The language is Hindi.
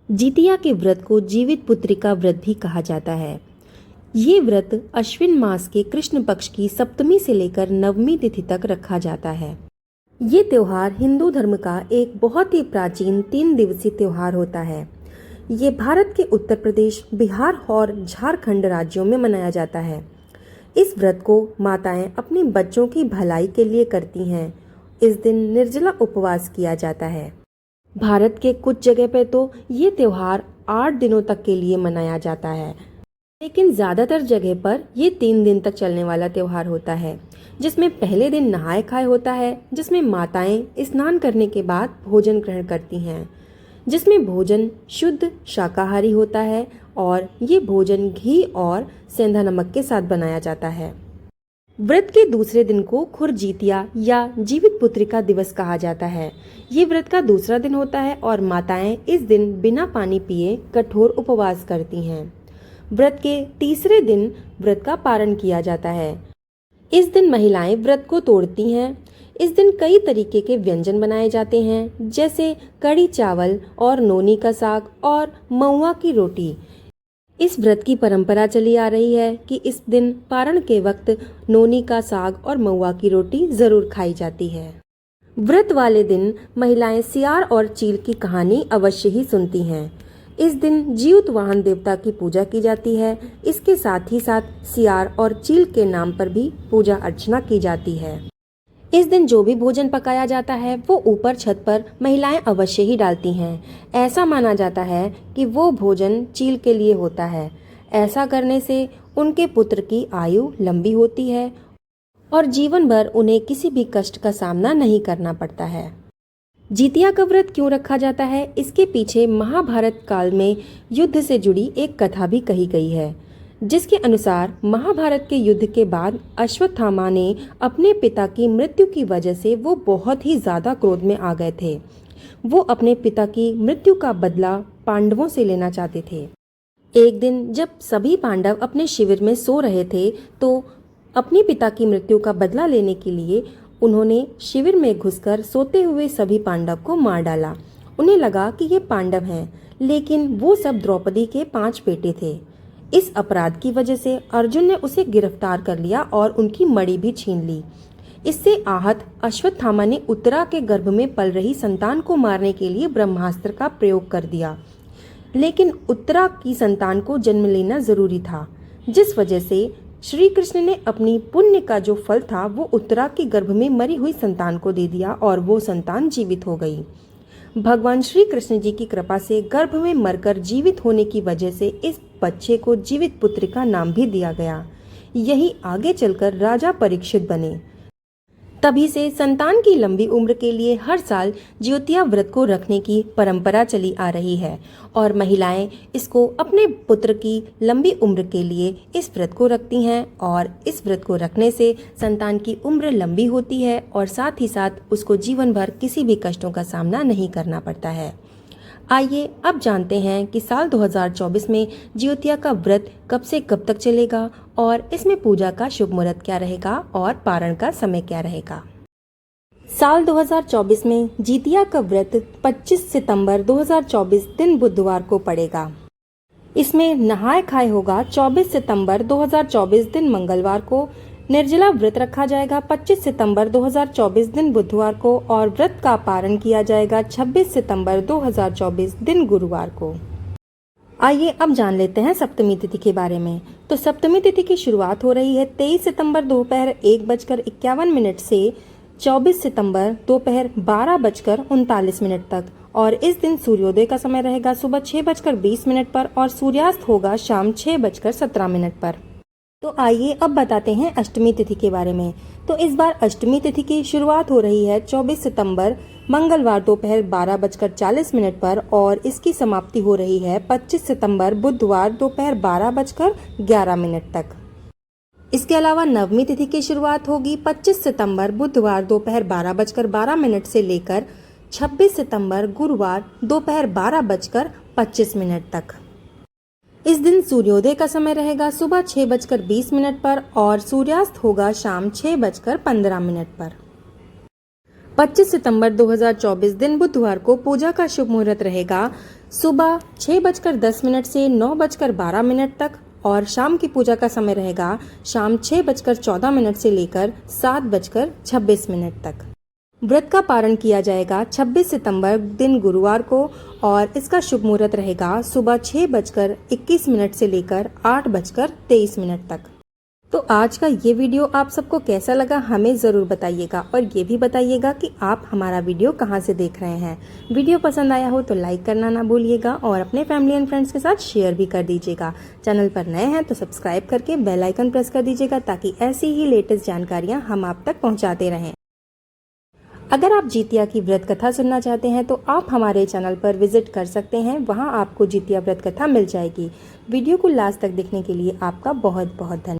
जितिया के व्रत को जीवित पुत्रिका व्रत भी कहा जाता है। ये व्रत अश्विन मास के कृष्ण पक्ष की सप्तमी से लेकर नवमी तिथि तक रखा जाता है। ये त्योहार हिंदू धर्म का एक बहुत ही प्राचीन 3 दिवसीय त्योहार होता है। ये भारत के उत्तर प्रदेश, बिहार और झारखंड राज्यों में मनाया जाता है। इस व्रत को माताएं अपने बच्चों की भलाई के लिए करती हैं। इस दिन निर्जला उपवास किया जाता है। भारत के कुछ जगह पर तो ये त्योहार 8 दिनों तक के लिए मनाया जाता है, लेकिन ज़्यादातर जगह पर ये 3 दिन तक चलने वाला त्योहार होता है, जिसमें पहले दिन नहाय खाए होता है, जिसमें माताएं स्नान करने के बाद भोजन ग्रहण करती हैं, जिसमें भोजन शुद्ध शाकाहारी होता है और ये भोजन घी और सेंधा नमक के साथ बनाया जाता है। व्रत के दूसरे दिन को खुरजीतिया या जीवित पुत्रिका दिवस कहा जाता है। ये व्रत का दूसरा दिन होता है और माताएं इस दिन बिना पानी पिए कठोर उपवास करती हैं। व्रत के तीसरे दिन व्रत का पारण किया जाता है। इस दिन महिलाएं व्रत को तोड़ती हैं। इस दिन कई तरीके के व्यंजन बनाए जाते हैं, जैसे कड़ी चावल और नोनी का साग और महुआ की रोटी। इस व्रत की परंपरा चली आ रही है कि इस दिन पारण के वक्त नोनी का साग और महुआ की रोटी जरूर खाई जाती है। व्रत वाले दिन महिलाएं सियार और चील की कहानी अवश्य ही सुनती हैं। इस दिन जीवित वाहन देवता की पूजा की जाती है। इसके साथ ही साथ सियार और चील के नाम पर भी पूजा अर्चना की जाती है। इस दिन जो भी भोजन पकाया जाता है वो ऊपर छत पर महिलाएं अवश्य ही डालती हैं। ऐसा माना जाता है कि वो भोजन चील के लिए होता है। ऐसा करने से उनके पुत्र की आयु लंबी होती है और जीवन भर उन्हें किसी भी कष्ट का सामना नहीं करना पड़ता है। जितिया का व्रत क्यों रखा जाता है, इसके पीछे महाभारत काल में युद्ध से जुड़ी एक कथा भी कही गई है, जिसके अनुसार महाभारत के युद्ध के बाद अश्वत्थामा ने अपने पिता की मृत्यु की वजह से वो बहुत ही ज्यादा क्रोध में आ गए थे। वो अपने पिता की मृत्यु का बदला पांडवों से लेना चाहते थे। एक दिन जब सभी पांडव अपने शिविर में सो रहे थे तो अपने पिता की मृत्यु का बदला लेने के लिए उन्होंने शिविर में घुसकर सोते हुए सभी पांडव को मार डाला। उन्हें लगा कि ये पांडव हैं, लेकिन वो सब द्रौपदी के 5 बेटे थे। इस अपराध की वजह से अर्जुन ने उसे गिरफ्तार कर लिया और उनकी मणि भी छीन ली। इससे आहत अश्वत्थामा ने उत्तरा के गर्भ में पल रही संतान को मारने के लिए ब्रह्मास्त्र का प्रयोग कर दिया, लेकिन उत्तरा की संतान को जन्म लेना जरूरी था, जिस वजह से श्री कृष्ण ने अपनी पुण्य का जो फल था वो उत्तरा के गर्भ में मरी हुई संतान को दे दिया और वो संतान जीवित हो गई। भगवान श्री कृष्ण जी की कृपा से गर्भ में मरकर जीवित होने की वजह से इस बच्चे को जीवित पुत्र का नाम भी दिया गया। यही आगे चलकर राजा परीक्षित बने। तभी से संतान की लंबी उम्र के लिए हर साल जितिया व्रत को रखने की परंपरा चली आ रही है और महिलाएं इसको अपने पुत्र की लंबी उम्र के लिए इस व्रत को रखती हैं और इस व्रत को रखने से संतान की उम्र लंबी होती है और साथ ही साथ उसको जीवन भर किसी भी कष्टों का सामना नहीं करना पड़ता है। आइए अब जानते हैं कि साल 2024 में जितिया का व्रत कब से कब तक चलेगा और इसमें पूजा का शुभ मुहूर्त क्या रहेगा और पारण का समय क्या रहेगा। साल 2024 में जितिया का व्रत 25 सितंबर 2024 दिन बुधवार को पड़ेगा। इसमें नहाय खाए होगा 24 सितंबर 2024 दिन मंगलवार को। निर्जला व्रत रखा जाएगा 25 सितंबर 2024 दिन बुधवार को और व्रत का पारण किया जाएगा 26 सितंबर 2024 दिन गुरुवार को। आइए अब जान लेते हैं सप्तमी तिथि के बारे में। तो सप्तमी तिथि की शुरुआत हो रही है 23 सितंबर दोपहर 1:51 से 24 सितंबर दोपहर 12:39 तक और इस दिन सूर्योदय का समय रहेगा सुबह 6:20 पर और सूर्यास्त होगा शाम 6:17 पर। तो आइए अब बताते हैं अष्टमी तिथि के बारे में। तो इस बार अष्टमी तिथि की शुरुआत हो रही है 24 सितंबर मंगलवार दोपहर 12:40 पर और इसकी समाप्ति हो रही है 25 सितंबर बुधवार दोपहर 12:11 तक। इसके अलावा नवमी तिथि की शुरुआत होगी 25 सितंबर बुधवार दोपहर 12:12 से लेकर 26 सितंबर गुरुवार दोपहर 12:25 तक। इस दिन सूर्योदय का समय रहेगा सुबह 6:20 पर और सूर्यास्त होगा शाम 6:15 पर। 25 सितंबर 2024 दिन बुधवार को पूजा का शुभ मुहूर्त रहेगा सुबह 6:10 से 9:12 तक और शाम की पूजा का समय रहेगा शाम 6:14 से लेकर 7:26 तक। व्रत का पारण किया जाएगा 26 सितंबर दिन गुरुवार को और इसका शुभ मुहूर्त रहेगा सुबह 6:21 से लेकर 8:23 तक। तो आज का ये वीडियो आप सबको कैसा लगा हमें ज़रूर बताइएगा और ये भी बताइएगा कि आप हमारा वीडियो कहाँ से देख रहे हैं। वीडियो पसंद आया हो तो लाइक करना ना भूलिएगा और अपने फैमिली एंड फ्रेंड्स के साथ शेयर भी कर दीजिएगा। चैनल पर नए हैं तो सब्सक्राइब करके बेल आइकन प्रेस कर दीजिएगा ताकि ऐसी ही लेटेस्ट जानकारियाँ हम आप तक पहुँचाते रहें। अगर आप जितिया की व्रत कथा सुनना चाहते हैं तो आप हमारे चैनल पर विजिट कर सकते हैं, वहां आपको जितिया व्रत कथा मिल जाएगी। वीडियो को लास्ट तक देखने के लिए आपका बहुत बहुत धन्यवाद।